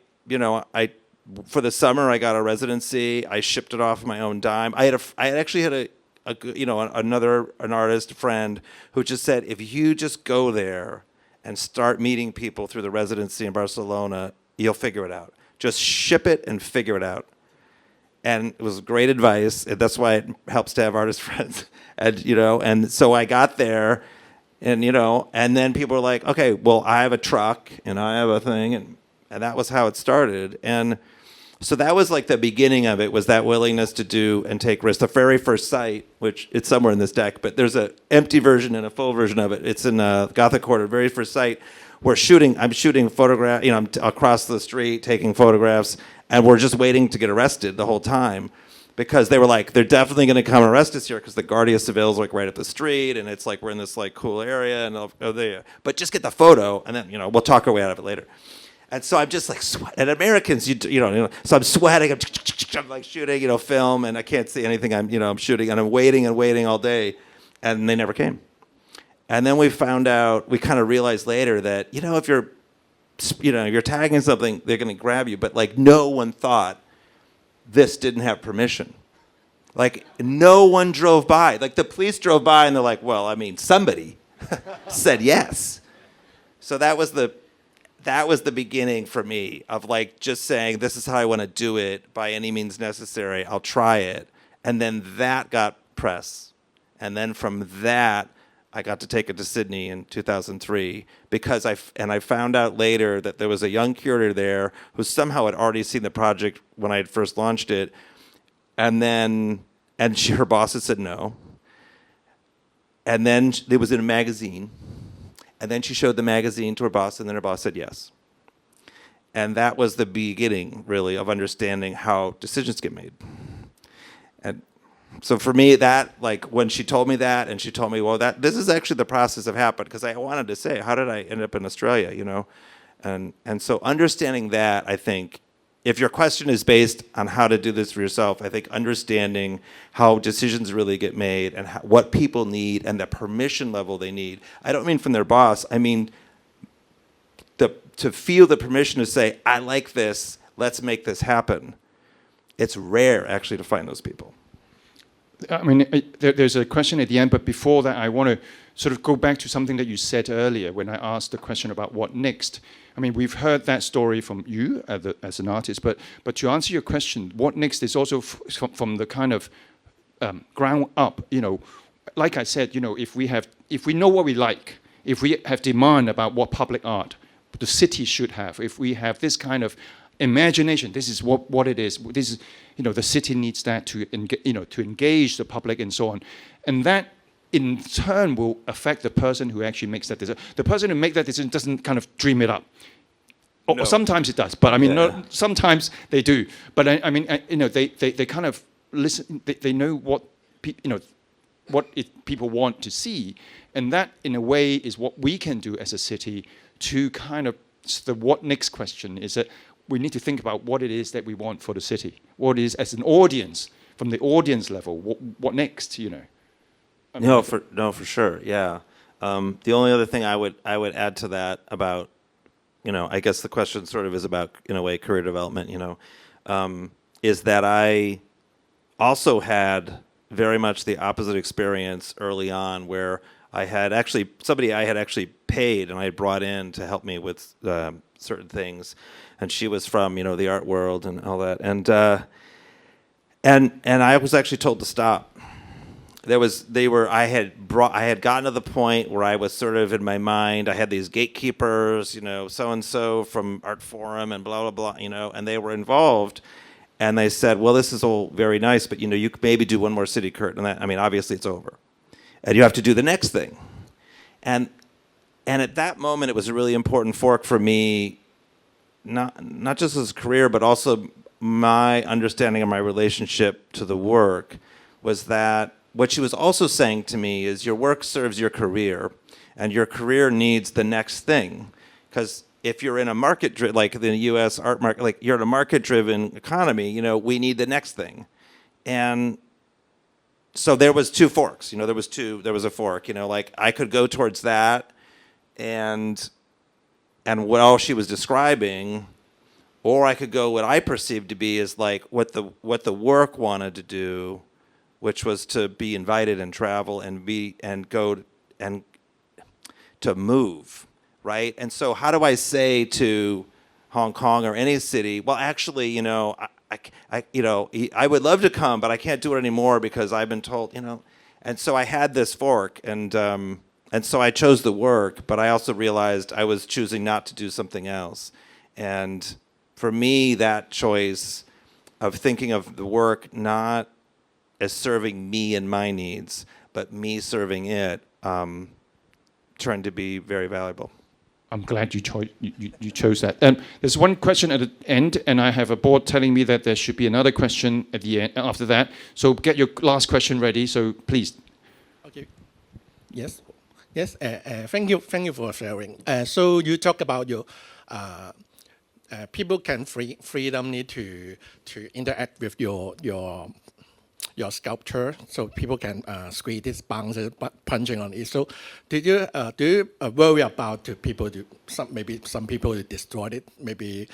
for the summer, I got a residency. I shipped it off my own dime. I actually had an artist friend who just said, if you just go there and start meeting people through the residency in Barcelona, you'll figure it out. Just ship it and figure it out. And it was great advice. And that's why it helps to have artist friends. And so I got there, and then people were like, okay, well, I have a truck and I have a thing, and that was how it started. And so that was like the beginning of it, was that willingness to do and take risks. The very first site, which it's somewhere in this deck, but there's an empty version and a full version of it. It's in Gothic Quarter, very first site. I'm shooting photograph, I'm across the street taking photographs, and we're just waiting to get arrested the whole time, because they were like, they're definitely going to come arrest us here, because the Guardia Civil's like right up the street, and it's like we're in this like cool area, and but just get the photo, and then we'll talk our way out of it later. And so I'm just like sweating. And Americans, so I'm sweating. I'm like shooting, film, and I can't see anything. I'm shooting, and I'm waiting all day, and they never came. And then we kind of realized later that if you're tagging something, they're going to grab you. But like no one thought this didn't have permission. Like no one drove by. Like the police drove by, and they're like, well, I mean, somebody said yes. So that was the beginning for me of like just saying, this is how I want to do it by any means necessary. I'll try it. And then that got press. And then from that, I got to take it to Sydney in 2003 because I found out later that there was a young curator there who somehow had already seen the project when I had first launched it. And her boss had said no. And then it was in a magazine. And then she showed the magazine to her boss, and then her boss said yes. And that was the beginning, really, of understanding how decisions get made. And so for me, that, like, when she told me that, and she told me, well, this is actually the process that happened, because I wanted to say, how did I end up in Australia, And so understanding that, I think, if your question is based on how to do this for yourself, I think understanding how decisions really get made and what people need and the permission level they need. I don't mean from their boss. I mean to feel the permission to say, I like this, let's make this happen. It's rare, actually, to find those people. I mean, there's a question at the end, but before that, I want to sort of go back to something that you said earlier when I asked the question about what next. I mean, we've heard that story from you as an artist, but to answer your question, what next is also from the kind of ground up. Like I said, if we know what we like, if we have demand about what public art the city should have, if we have this kind of imagination, this is what it is. This is, the city needs that to engage the public and so on, and that in turn will affect the person who actually makes that decision. The person who makes that decision doesn't kind of dream it up. Or sometimes it does, but I mean, sometimes they do. But I mean, they kind of listen. They know what people want to see, and that, in a way, is what we can do as a city to kind of. The what next question is that we need to think about what it is that we want for the city. What is, as an audience, from the audience level, what next? I mean, for sure, yeah. The only other thing I would add to that about, I guess the question sort of is about, in a way, career development. Is that I also had very much the opposite experience early on, where I had actually somebody I had actually paid and I had brought in to help me with certain things, and she was from the art world and all that, and I was actually told to stop. I had gotten to the point where I was sort of in my mind, I had these gatekeepers, so and so from Art Forum and blah blah blah, and they were involved. And they said, well, this is all very nice, but you could maybe do one more city, Kurt. And that, I mean, obviously it's over. And you have to do the next thing. And at that moment, it was a really important fork for me, not just as a career, but also my understanding of my relationship to the work, was that what she was also saying to me is your work serves your career, and your career needs the next thing. Because if you're in a market, like the U.S. art market, like you're in a market-driven economy, we need the next thing. And so there was two forks, there was a fork, like I could go towards that, and what all she was describing or I could go what I perceived to be as like what the work wanted to do, which was to be invited and travel and go and to move, right? And so how do I say to Hong Kong or any city, well, actually, you know, I would love to come, but I can't do it anymore because I've been told, you know. And so I had this fork, and so I chose the work, but I also realized I was choosing not to do something else. And for me, that choice of thinking of the work not as serving me and my needs, but me serving it, turned to be very valuable. I'm glad you chose that. There's one question at the end, and I have a board telling me that there should be another question at the end after that. So get your last question ready. So please. Okay. Yes. Yes. Thank you. Thank you for sharing. So you talk about your people can freedom need to interact with your sculpture, so people can squeeze this, bounce it, punching on it. So, do you worry about people maybe some people destroyed it, maybe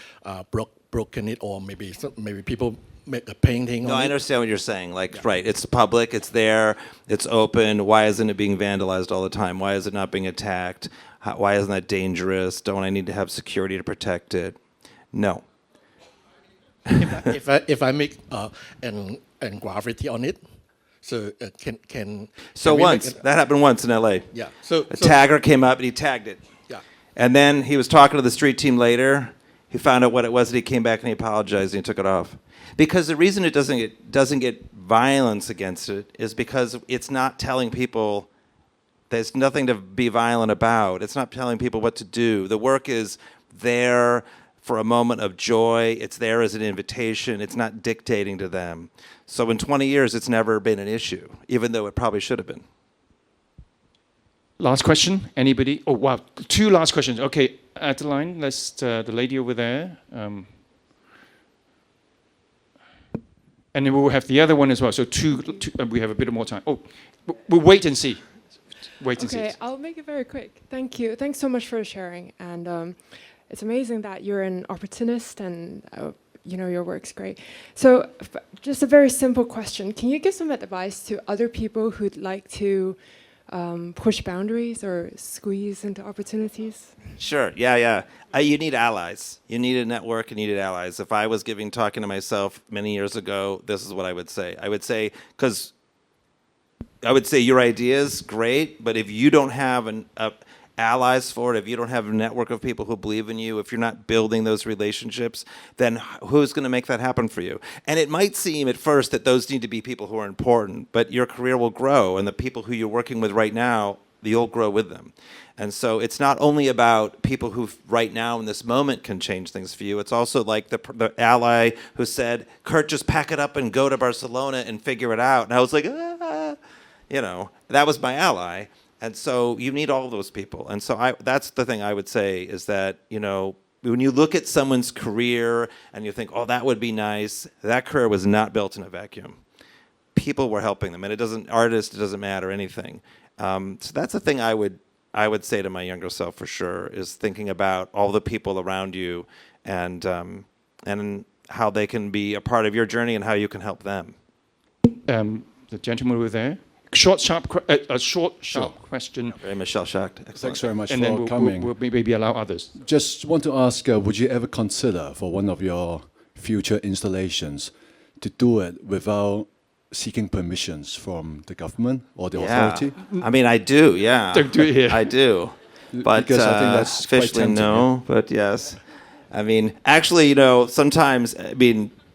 broken it, or maybe people make a painting? No, on I understand what you're saying. Like, yeah. Right, it's public, it's there, it's open. Why isn't it being vandalized all the time? Why is it not being attacked? Why isn't that dangerous? Don't I need to have security to protect it? No. if I make and graffiti on it, so can so once that happened once in LA. Yeah. A tagger came up and he tagged it. Yeah. And then he was talking to the street team later. He found out what it was, and he came back and he apologized and he took it off. Because the reason it doesn't get violence against it is because it's not telling people there's nothing to be violent about. It's not telling people what to do. The work is there for a moment of joy. It's there as an invitation. It's not dictating to them. So in 20 years, it's never been an issue, even though it probably should have been. Last question. Anybody? Oh, wow. 2 last questions. Okay, at the line, let's the lady over there. And then we'll have the other one as well. So two we have a bit more time. Oh, we'll wait and see. Wait and see. Okay, I'll make it very quick. Thank you. Thanks so much for sharing. And it's amazing that you're an opportunist and you know your work's great. So just a very simple question. Can you give some advice to other people who'd like to push boundaries or squeeze into opportunities? Sure. Yeah. You need allies. You need a network. You needed allies. If I was talking to myself many years ago, this is what I would say. I would say your idea is great, but if you don't have allies for it, if you don't have a network of people who believe in you, if you're not building those relationships, then who's going to make that happen for you? And it might seem at first that those need to be people who are important, but your career will grow, and the people who you're working with right now, you'll grow with them. And so it's not only about people who right now in this moment can change things for you. It's also like the ally who said, Kurt, just pack it up and go to Barcelona and figure it out. And I was like, that was my ally. And so you need all of those people. And so that's the thing I would say is that, when you look at someone's career and you think, oh, that would be nice, that career was not built in a vacuum. People were helping them. And it doesn't matter anything. So that's the thing I would say to my younger self for sure, is thinking about all the people around you and how they can be a part of your journey and how you can help them. The gentleman over there. Short, sharp question. Very Michelle shocked. Excellent. Thanks very much and for coming. We'll maybe allow others. Just want to ask, would you ever consider for one of your future installations to do it without seeking permissions from the government or the authority? I mean, I do, yeah. Don't do it here. I do. But because I think that's officially quite tempting, no, but yes. I mean, actually, sometimes,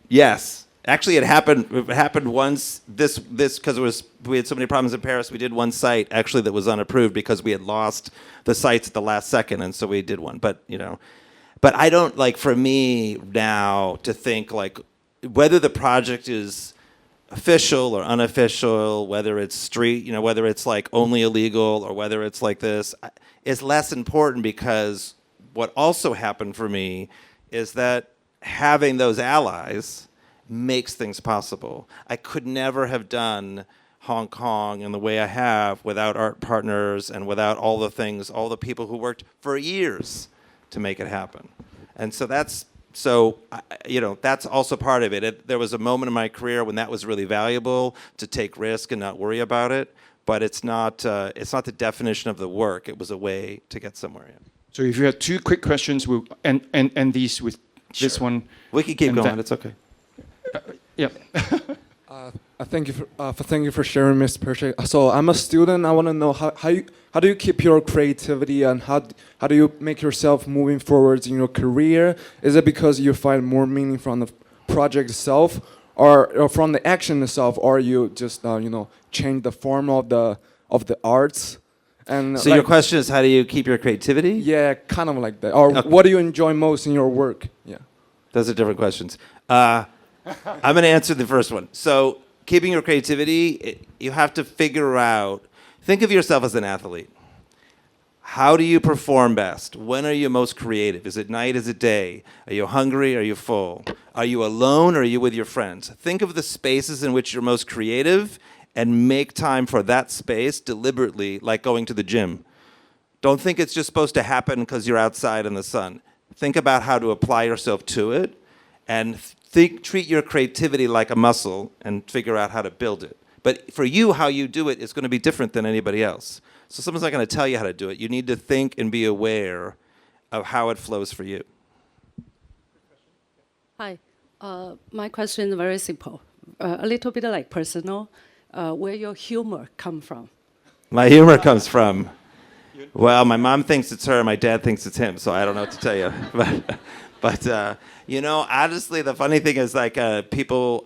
yes. Actually, it happened once. This because we had so many problems in Paris. We did one site actually that was unapproved because we had lost the sites at the last second, and so we did one. But but I don't like for me now to think like whether the project is official or unofficial, whether it's street, whether it's like only illegal or whether it's like this, is less important because what also happened for me is that having those allies makes things possible. I could never have done Hong Kong in the way I have without art partners and without all the people who worked for years to make it happen. And so that's So, that's also part of it. There was a moment in my career when that was really valuable, to take risk and not worry about it. But it's not the definition of the work. It was a way to get somewhere. Yeah. So if you have two quick questions, we'll end these with this one. We can keep and going. that. It's okay. Yeah. Thank you for sharing, Mr. Porschke. So I'm a student. I want to know how do you keep your creativity, and how do you make yourself moving forwards in your career? Is it because you find more meaning from the project itself, or from the action itself, or you just change the form of the arts? And so your question is, how do you keep your creativity? Yeah, kind of like that. Or what do you enjoy most in your work? Yeah. Those are different questions. I'm going to answer the first one. So keeping your creativity, you have to figure out, think of yourself as an athlete. How do you perform best? When are you most creative? Is it night? Is it day? Are you hungry? Are you full? Are you alone, or are you with your friends? Think of the spaces in which you're most creative and make time for that space deliberately, like going to the gym. Don't think it's just supposed to happen because you're outside in the sun. Think about how to apply yourself to it, and treat your creativity like a muscle and figure out how to build it. But for you, how you do it is going to be different than anybody else. So someone's not going to tell you how to do it. You need to think and be aware of how it flows for you. Hi. My question is very simple, a little bit like personal. Where your humor come from? My humor comes from, well, my mom thinks it's her, my dad thinks it's him, so I don't know what to tell you. But honestly, the funny thing is, like, people,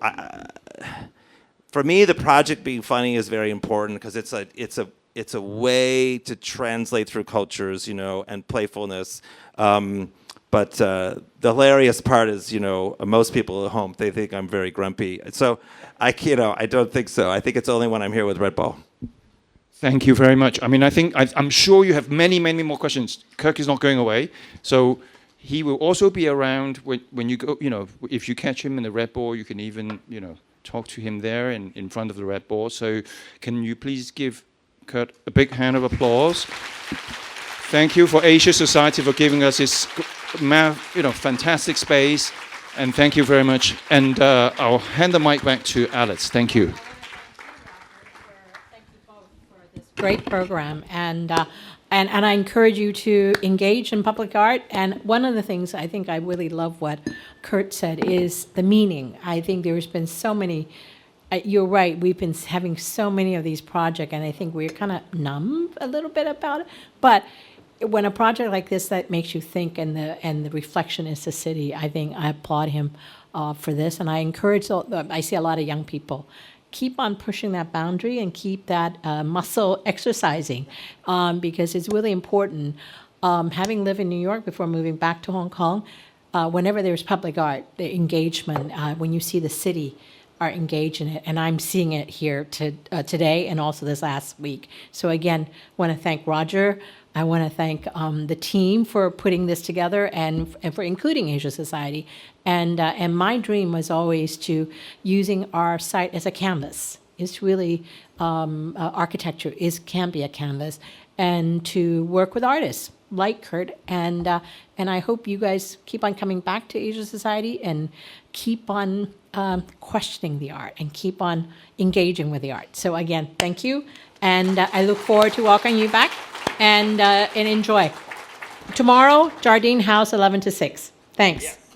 for me, the project being funny is very important, because it's a way to translate through cultures, and playfulness. But the hilarious part is, most people at home, they think I'm very grumpy. So I don't think so. I think it's only when I'm here with RedBall. Thank you very much. I mean, I'm sure you have many, many more questions. Kirk is not going away, so he will also be around when you go. If you catch him in the RedBall, you can even talk to him there in front of the RedBall. So can you please give Kurt a big hand of applause? Thank you for Asia Society for giving us this fantastic space, and thank you very much. And I'll hand the mic back to Alice. Thank you. Thank you both for this great program, and I encourage you to engage in public art. And one of the things I think I really love what Kurt said is the meaning. I think there's been so many. You're right. We've been having so many of these projects, and I think we're kind of numb a little bit about it. But when a project like this that makes you think, and the reflection is the city, I think I applaud him for this, and I encourage. I see a lot of young people. Keep on pushing that boundary and keep that muscle exercising, because it's really important. Having lived in New York before moving back to Hong Kong, whenever there's public art, the engagement, when you see the city are engaged in it, and I'm seeing it here today and also this last week. So again, I want to thank Roger. I want to thank the team for putting this together and for including Asia Society. And my dream was always to using our site as a canvas. It's really architecture can be a canvas, and to work with artists like Kurt. And I hope you guys keep on coming back to Asia Society and keep on questioning the art and keep on engaging with the art. So again, thank you, and I look forward to welcoming you back. And enjoy. Tomorrow, Jardine House, 11 to 6. Thanks. Yes.